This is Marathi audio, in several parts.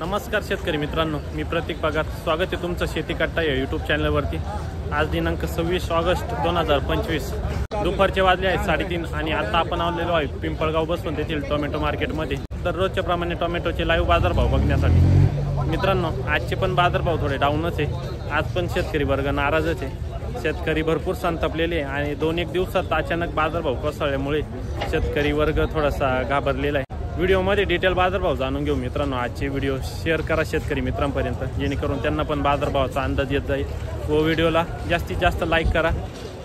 नमस्कार शेतकरी मित्रांनो, मी प्रतीक पगार. स्वागत आहे तुमचं शेती कट्टा या यूट्यूब चॅनलवरती. आज दिनांक 26 ऑगस्ट 2025 दुपारचे वाजले आहेत 3:30 आणि आता आपण आलेलो आहे पिंपळगाव बसवंत येथील टोमॅटो मार्केटमध्ये. दररोजच्या प्रमाणे टोमॅटोचे लाईव्ह बाजारभाव बघण्यासाठी. मित्रांनो, आजचे पण बाजारभाव थोडे डाऊनच आहे. आज पण शेतकरी वर्ग नाराजच आहे. शेतकरी भरपूर संतापलेले आहे आणि 2-1 दिवसात अचानक बाजारभाव कोसळल्यामुळे शेतकरी वर्ग थोडासा घाबरलेला आहे. व्हिडिओमध्ये डिटेल बाजारभाव जाणून घेऊ मित्रांनो. आजचे व्हिडिओ शेअर करा शेतकरी मित्रांपर्यंत, जेणेकरून त्यांना पण बाजारभावाचा अंदाज येत जाईल. व व्हिडिओला जास्तीत जास्त लाईक करा.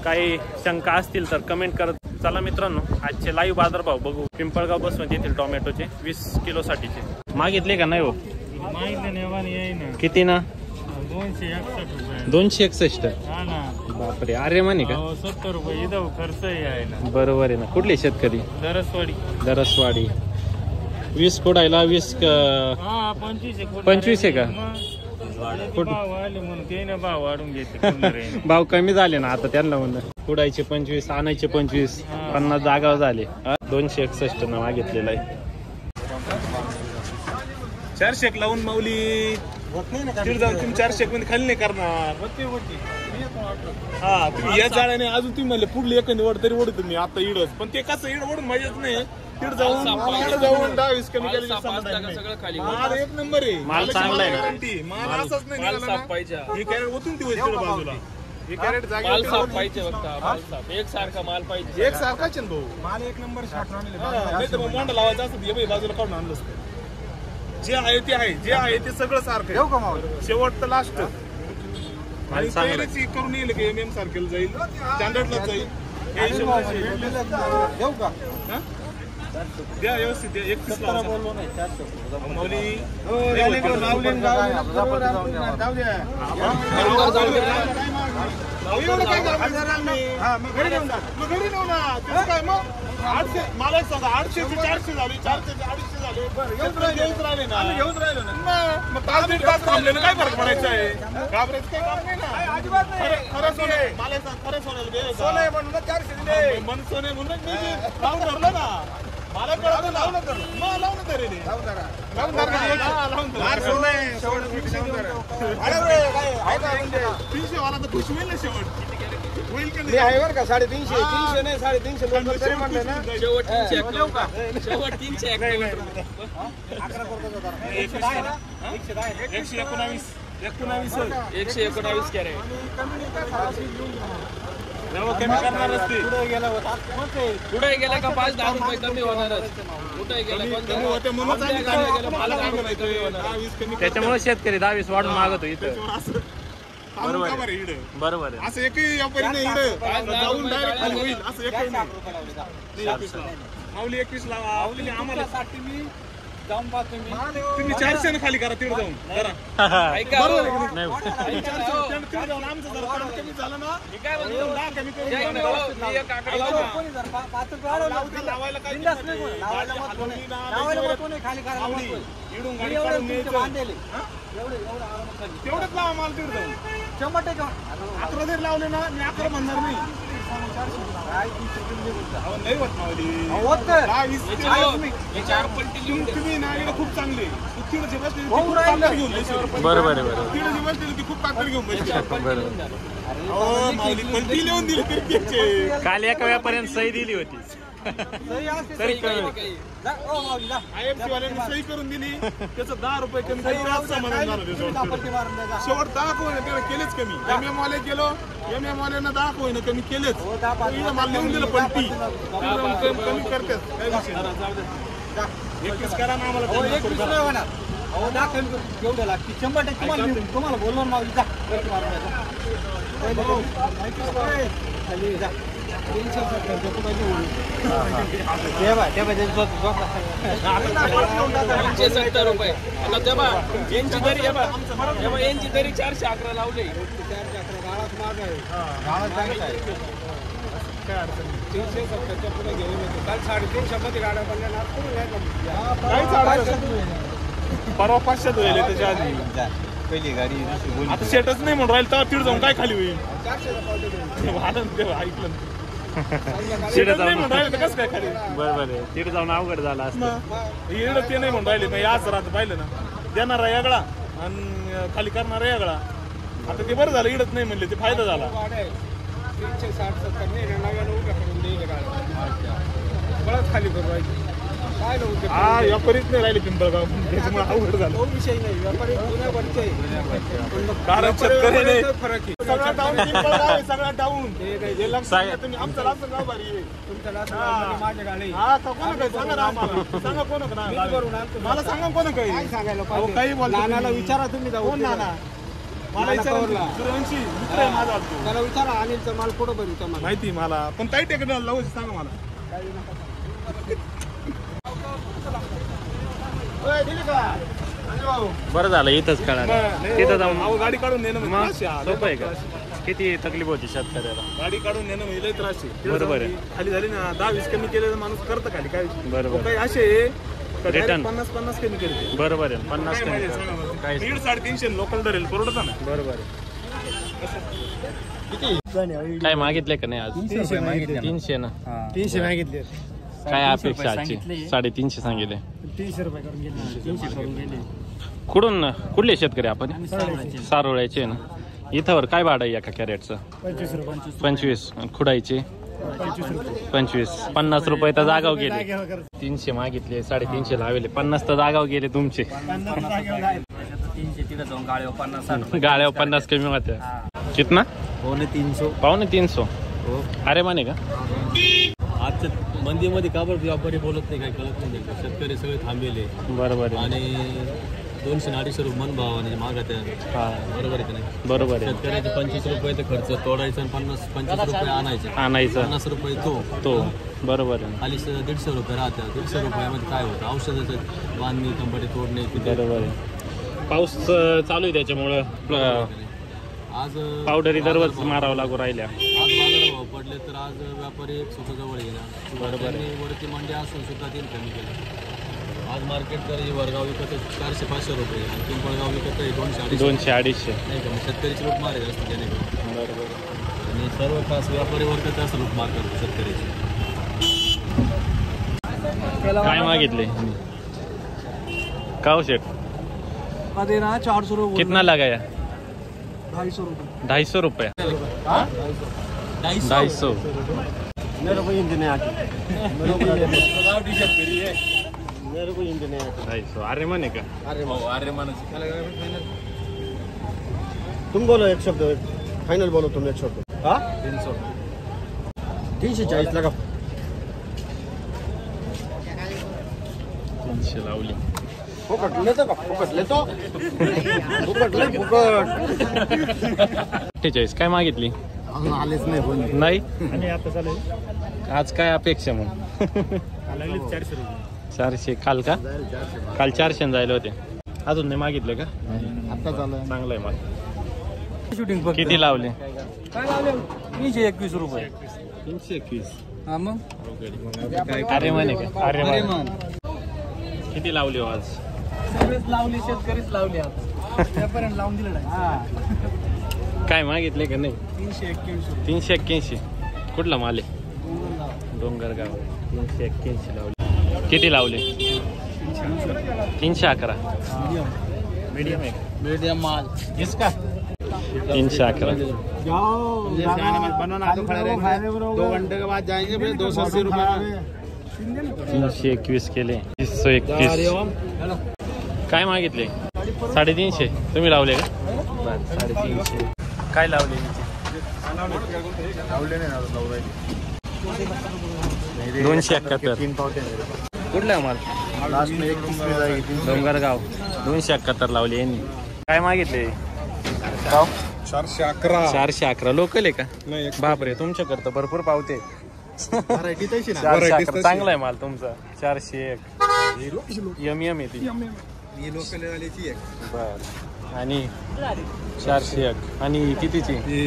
काही शंका असतील तर कमेंट करत चला मित्रांनो. आजचे लाईव्ह बाजारभाव बघू. पिंपळगाव बसवंत येथील टोमॅटोचे 20 किलोसाठीचे मागितले का नाही हो? किती ना? 261. बापरे, अरे म्हणे का? 70 रुपये इथं खर्च आहे. बरोबर आहे ना. कुठले शेतकरी? दरसवाडी. 20 कोडायला 20 25 आहे का? भाव वाढून घेते. भाव कमी झाले ना आता त्यांना म्हणून. कुडायचे 25, आणायचे 25, 50 जागा झाले. 261 ना मागितलेला आहे. 400 लावून माऊली तुम्ही 400 मध्ये खाली नाही करणार. हा, तुम्ही या जाण्याने अजून तुम्ही म्हणले पुढली एक निवड तरी ओढ तुम्ही आता इडच. पण ते कसं इड ओढून माहितीच नाही. तिड जाऊन 10-20 कमी केले माल एक नंबर आहे. माल चांगला आहे. गॅरंटी माल असंच नाही हे कॅरेट ओतून दिवस बाजूला. हे कॅरेट एकसारखा माल पाहिजे. एक सारखाच भाऊ माल एक नंबर नाही तर मोंडा लावायचा असत हे बाजूला काढून आणलं असतं. जे आहे ते आहे, जे आहे ते सगळं सारखं. शेवट तर लास्ट आणि तयारीची करून येईल की MM सारखेला जाईल, स्टँडर्डला जाईल. द्या व्यवस्थित द्या. 31 मला एक सांगा, 800 चे 400 झाले, 400 चे 250 झाले. घेऊन राहिले ना, घेऊन राहिलो ना. मग तास दीड तास थांबले ना, काय फरक पडायचा आहे? घाबरायचं काय काम नाही ना. अजिबात नाही. खरं सोने मला एक सांग, खरं सोन्याला सोने म्हणून 400 दिले. मन सोने म्हणून मी लावून धरलं ना. मला कळत लावून धरलं. मग लावून धरेल. लावून धरा. लावून धरा. 300 वाला तर खुश होईल ना शेवट. होईल की नाही? आहे बरं का 350. 300 नाही 350 लोक म्हणले ना. शेवट 300 का? शेवट 300 119 कॅरेट. कमी करणार असते. कुठे गेला का 5-10 रुपये कमी होणारच. कुठे गेला त्याच्यामुळे शेतकरी 10-20 वाढून मागतो इथं. बरोबर आहे. असं एकही व्यापारी नाही जाऊन डायरेक्ट खाली होईल असं एकही नाही. माऊली 21 लावा. आम्हाला जाऊन पाहतो तुम्ही 400 ने खाली करा. तिकडे जाऊन जरा आमचं जरा कमी झालं ना. लावायला काय तेवढंच लावा माल. तिकडे जाऊन 11 जर लावले ना, मी 11 म्हणणार नाही. नाही होत माऊली. तुम्ही ना इकडे खूप चांगले. बरोबर आहे. खूप ताकद घेऊन माऊली पलटी लिहून दिली. काल एका व्यापाऱ्याने सही दिली होती. IFC वाल्यांनी सही करून दिली. त्याचं 10 रुपये कमी समाधान झालं. शेवट 10 कोण केलेच कमी. MM वाले गेलो, MM वाल्यांना 10 कोण कमी केलेच. मला लिहून दिलं पलटी कमी करतेच. काय विषय 21 करा ना. आम्हाला 21 नाही होणार. एवढं लागते 100% तुम्हाला बोलणार मागली जा. यांची तरी 411 लावले. 370 पुढे घेऊन येतो. काल 350 मध्ये गाड्या बनल्या. परवा 500 होईल त्याच्या आधी. पहिली गाडी आता सेटच नाही म्हणून राहील तर तिथे जाऊन काय खाली होईल. ऐकलं कसं काय खाली. बरोबर आहे. तिथे जाऊन अवघड झाला असतं. ते नाही म्हणून राहिले. आज राहत पाहिलं ना. देणारा वेगळा आणि खाली करणारा वेगळा. आता ते बरं झालं इडत नाही म्हणले, ते फायदा झाला. 360-70 खाली करवायची काय हा व्यापारीच नाही राहिले पिंपळगाव, त्याच्यामुळे अवघड झालं. विषय नाही, व्यापारी जुन्या परिचय कारण शेतकरी नाही. फरक आहे. सगळा डाऊन पिंपळगाव आहे, सगळा डाऊन. हे लक्षात घ्या तुम्ही. आमचं लासून गाव भारी आहे. तुमच्या लासून माझ्या गाडी हा का कोण काही सांगा ना आम्हाला, सांगा कोण मला सांगा कोण काही सांगायला अहो, काही बोलतो नानाला तुम्ही. विचारा तुम्ही जाऊ कोण नाना? मला विचारा सूर्यवंशी मित्र आहे माझा तो. त्याला विचारा अनिलचा माल कुठं बरी मला माहिती मला, पण काही टेकडे लावू सांगा मला. ओय, दिली का? आणि भाऊ. बरं झालं इथंच कळालं. तिथं जाऊन अहो, गाडी काढून नेणं म्हणजे त्रास आहे. सोपं आहे का? किती तकलीफ होती शेतकऱ्याला. गाडी काढून नेणं म्हणजे लय त्रास आहे. बरोबर आहे. खाली झाली ना 10-20 कमी केलं तर माणूस करतं खाली काय. बरोबर. काही असे Return. 50-50 कमी केले. बरोबर आहे 50 काय माहिती कमी सांगा कर. मला. काहीच नाही. 350 लोकल धरेल परवडतं ना. बरोबर आहे. काय मागितले का नाही आज? 300 ना. 300 मागितले. काय अपेक्षा आजची? 350 सांगितले. 300 रुपये करून गेले. 300 करून गेले. कुठून कुठले शेतकरी आपण? सारोळ्याचे ना. इथवर काय भाडं आहे एका कॅरेटचं? 25 रुपये. 25. खुडायचे 25. 50 रुपये तर जागाव गेले. 300 मागितले, 350 लावले, 50 तर जागाव गेले तुमचे. 300 तिथं जाऊन गाळ्यावर 50-60 गाड्या 50 कमी होत्या. कितना? 350. अरे माने का? आजच्या मंदीमध्ये का बरं व्यापारी बोलत नाही, काही कळत नाही. शेतकरी सगळे थांबेले बरोबर आहे. आणि 200-250 रुपये मन भावाने मागत आहे. हा बरोबर आहे की नाही? बरोबर आहे. शेतकऱ्याचे 25 रुपये ते खर्च तोडायचा आणि 25 रुपये आणायचे. आणायचं 50 रुपये तो बरोबर आहे. खाली 150 रुपये राहतात. 150 रुपयामध्ये काय होतं? औषधाचं बांधणी, कंपनी तोडणे किती. बरोबर आहे. पाऊस चालू आहे त्याच्यामुळं आज पावडरी दररोज मारावं लागू राहिल्या. आज बाजार भाव पडले तर आज व्यापारी एक स्वतःजवळ गेला. बरोबर आहे. त्यांनी वरती मंडी असून सुद्धा त्यांनी कमी केलं. आज मार्केट तर वरगाव विकत 400-500 रुपये आणि पिंपळगाव विकत 200-250. 200-250. नाही का? मग शेतकरीची लूट मारायची असते त्याने. बरोबर. आणि सर्व खास व्यापारी वर्ग जास्त लूट मार करतो शेतकऱ्याची. काय मागितले काव शेट? 400 रुपये. कितना लगाया? 250 रुपये. 250 रुपये. 250. मेरे को हिंदी नहीं आती. मेरे को हिंदी नहीं आती. 250. अरे माने का? अरे माणूस तुम बोलो एक शब्द, फाइनल बोलो तुम एक शब्द. 340 लगा. 300 लावली. फुकट लेतो का? फुकट लेतो. फुकट ले फुकट. 48 काय मागितली? अजून आलेच नाही कोणी. नाही. आणि आता चालू आज काय अपेक्षा मग? 400 रुपये. 400. काल का? काल 400 जायला होते. अजून नाही मागितले का? आता चालू चांगलं आहे मला. शूटिंग किती लावले? काय लावले? 321 रुपये. 321. हा मग अरे माने का? अरे माने. किती लावली हो आज? सगळेच लावली, शेतकरीच लावली. आज व्यापाऱ्याने लावून दिलं नाही. काय मागितले का नाही? 381. 381. कुठला माल आहे? डोंगरगाव. 381 लावले. किती लावले? 311. मीडियम आहे. मीडियम माल. इसका 311. बनवाना 2 घंटे के बाद जाएंगे फिर 280 रुपये. 321 केले. 331. काय मागितले? 350. तुम्ही लावले का? बरं 350. काय लावले? लावले नाही ना, लावले. 271. 3 पावते. कुठला माल? लास्ट में 31 जाएगी. डोंगरगाव. 271 लावले यांनी. काय मागितले? 411. 411. लोकल आहे का? नाही, बापरे, तुमच्याकडे तर भरपूर पावते. व्हरायटी तशी ना. 411 चांगला आहे माल तुमचा. 401. यम आहे ती. ही लोकल वाल्याची आहे. बर. आणि 401. आणि कितीची? ही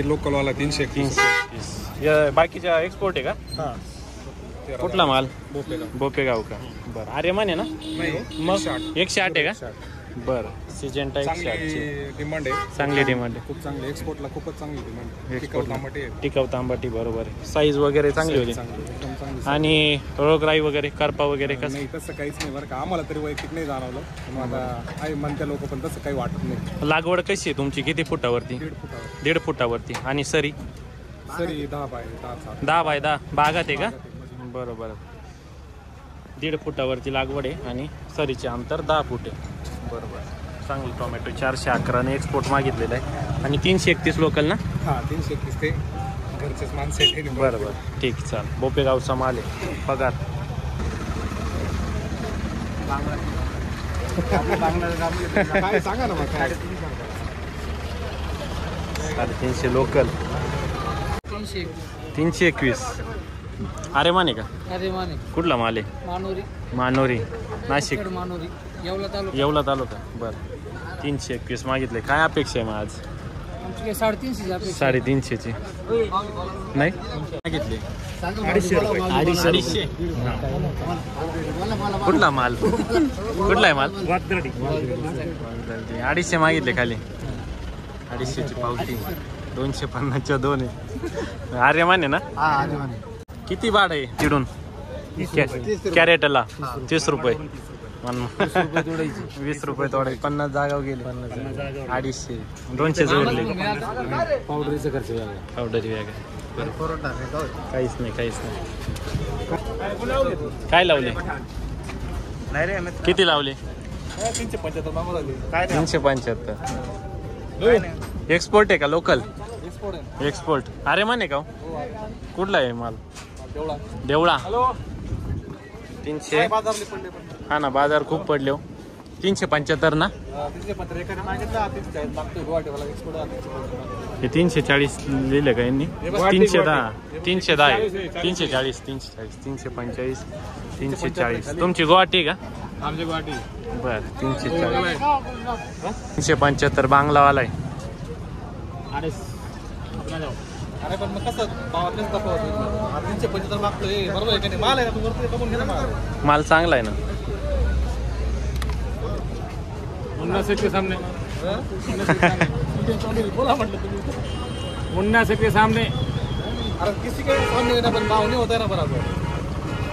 लोकल वाला 331. 331. बाकीच्या एक्सपोर्ट आहे का? हा. कुठला माल? बोपेगाव. बोपेगाव का? बरं. अरे माने ना? नाही मग 108 आहे का? बरं सिजंटा 108 चांगली डिमांड आहे, चांगली डिमांड आहे. खूप चांगली एक्सपोर्टला खूपच चांगली डिमांड आहे. टिकाऊ एक्सपोर्टला. तांबटे आहे. टिकाऊ तांबाटी बरोबर आहे. साईज वगैरे चांगली होती चांगली, एकदम चांगली. आणि रोगराई वगैरे करपा वगैरे कसं नाही तसं काहीच नाही बरं का, आम्हाला तरी वैयक्तिक नाही जाणवलं. पण आता आहे म्हणते लोक, पण तसं काही वाटत नाही. लागवड कशी आहे तुमची? किती फुटावरती? 1.5 फुटावर 1.5 फुटावरती. आणि सरी सरी 10 बाय 10 10 बाय 10 बागात आहे का? बरोबर 1.5 फुटावरती लागवड आहे आणि सरीचे अंतर 10 फूट आहे. बरोबर चांगली टोमॅटो 411 ने एक्सपोर्ट मागितलेला आहे आणि 331 लोकल ना? हां 331 ते घरचेच माणसं आहेत. बरोबर ठीक चाल. बोपेगावचा माल आहे. पगार काय सांगा ना मग काय 350 लोकल 321. अरे माने का? अरे माने कुठला माल आहे? मानोरी मानोरी नाशिक मानोरी येवला तालुका. येवला तालुका. बरं 321 मागितले. काय अपेक्षा आहे मग आज? आमची 350 350ची नाही मागितले. 250 कुठला माल? कुठला आहे माल? 250 मागितले खाली. 250ची पावती 250च्या 2 आहे. आर्यमान आहे ना? किती भाड आहे तिडून कॅरेटला? 30 रुपये 20 रुपये तोडायचे. 50 जागा गेले. 250 200 जोडले. पावडरीचा खर्च पावडरी वेगळा. काहीच नाही काहीच नाही. काय लावले? किती लावले? 375. एक्सपोर्ट आहे का लोकल? एक्सपोर्ट. अरे माने का? कुठला आहे माल? देवळा. 300. हा ना बाजार खूप पडले हो. 375 ना? हे 340 लिहिलं का यांनी? 310 310 आहे. 340 340 345 340. तुमची गुवाहाटी का? आमची गुवाहाटी. बरं 340 375 बांगलावाला आहे. अरे पण मग कसं भावातलेच तफावत होईल. 375 मागतोय बरोबर आहे का नाही? माल आहे ना तू वरती बघून घे ना माल. माल चांगला आहे ना? 59 के सामने बोला म्हटलं तुम्ही. 59 के सामने. अरे किसी के सामने ना पण भाव नाही होता है ना बराबर.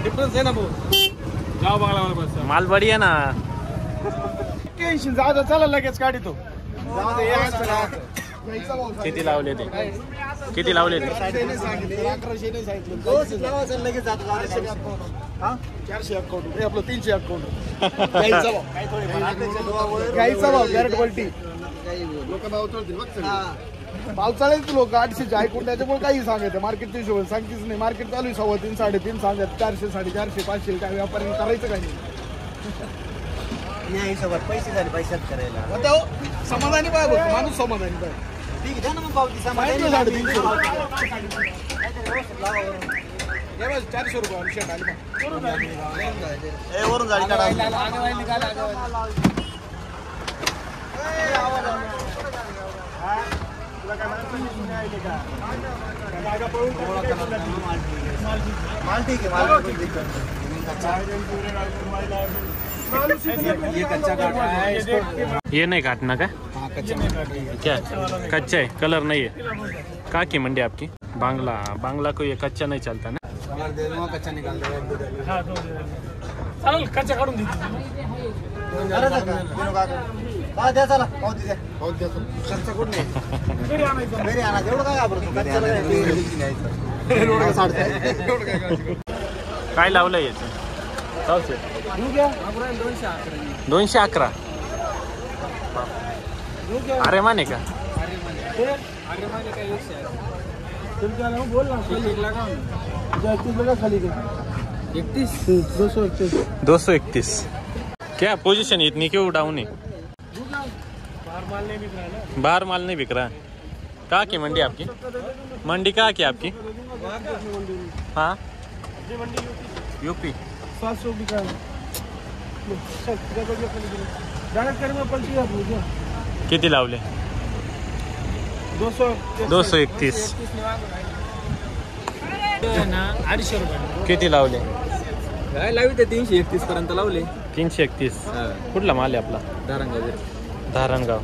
डिफरन्स है ना भाऊ. जाओ बांगला वाला बस. माल बढी आहे ना? टेन्शन जाऊ चला लगेच काढी तो. किती लावले ते? किती लावले ते? 1100 नाही सांगितलं. लगेच जातो 400 अकाउंट आपलं 300 अकाउंट. गाईचा भाव कॅरेट क्वालिटी लोक भाव चढतील बघ सगळे. भाव चालेल लोक 800 ऐकून त्याच्यामुळे काही सांगायचं. मार्केटच्या हिशोबाने सांगतेच नाही. मार्केट चालू आहे 3.5 3.5 सांगत. 400 450 500 काय व्यापाऱ्यांनी करायचं काय नाही. हिशोबात पैसे झाले पैशात करायला समाधानी पाहिजे माणूस समाधानी पाहिजे. ठीक आहे ना मग पावती माहिती 350 400 रुपये शर्ट आली वरून जाळी काढा. माल ठीक आहे. ये नहीं काटना का? क्या कच्चा है? कलर नहीं है? कहाँ की मंडी आपकी? बांग्ला. बांग्ला को ये कच्चा नहीं चलता ना? कच्चा निकाल चालेल कच्चा काढून देते. द्या चला पावती द्या. खर्च कुठं नाही. घरी आणा. एवढं काय घाबरतो? काय लावलंय याचं? 211. अरे माने का? खाली 231. क्या पोजीशन इतनी क्यों डाउन है? बाहर माल नहीं बिक रहा. कहाँ की मंडी आपकी? मंडी कहाँ की आपकी? हाँ यूपी. 700 रुपये किती लावले? 231. 250 रुपये. किती लावले? काय लावी ते 331 पर्यंत लावले. 331. कुठला माल आहे आपला? धारणगाव.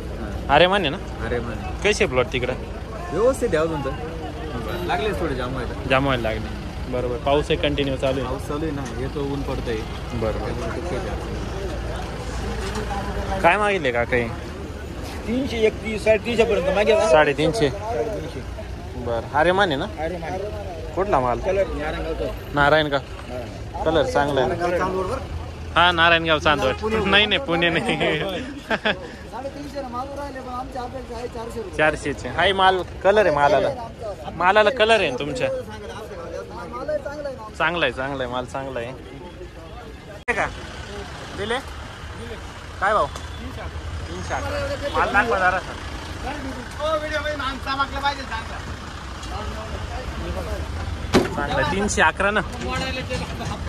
अरे मान्य ना? अरे man. कसे प्लॉट तिकडं? व्यवस्थित आहे अजून तर लागले थोडे जाम व्हायला. जाम व्हायला लागले. बरोबर. पाऊस आहे कंटिन्यू चालू आहे. पाऊस चालू आहे ना, येतो ऊन पडतंय. बरोबर. काय मागितले का काही? 331 350 पर्यंत मागे 350. बरं. अरे मान्य ना? कुठला माल? नारायण का? कलर चांगला आहे. हा नारायणगाव चांदवड. नाही नाही पुणे नाही. 400चे. हाय माल कलर आहे मालाला कलर आहे तुमच्या. चांगला आहे माल चांगला आहे. का दिले काय भाऊ? 300 माल दाखवा जरा. चांगला 311 ना.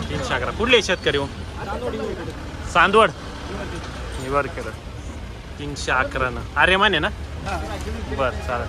311. कुठले शेतकरी हो? चांदवड. निवार केलं 311 ना. अरे माने ना. बरं चालेल.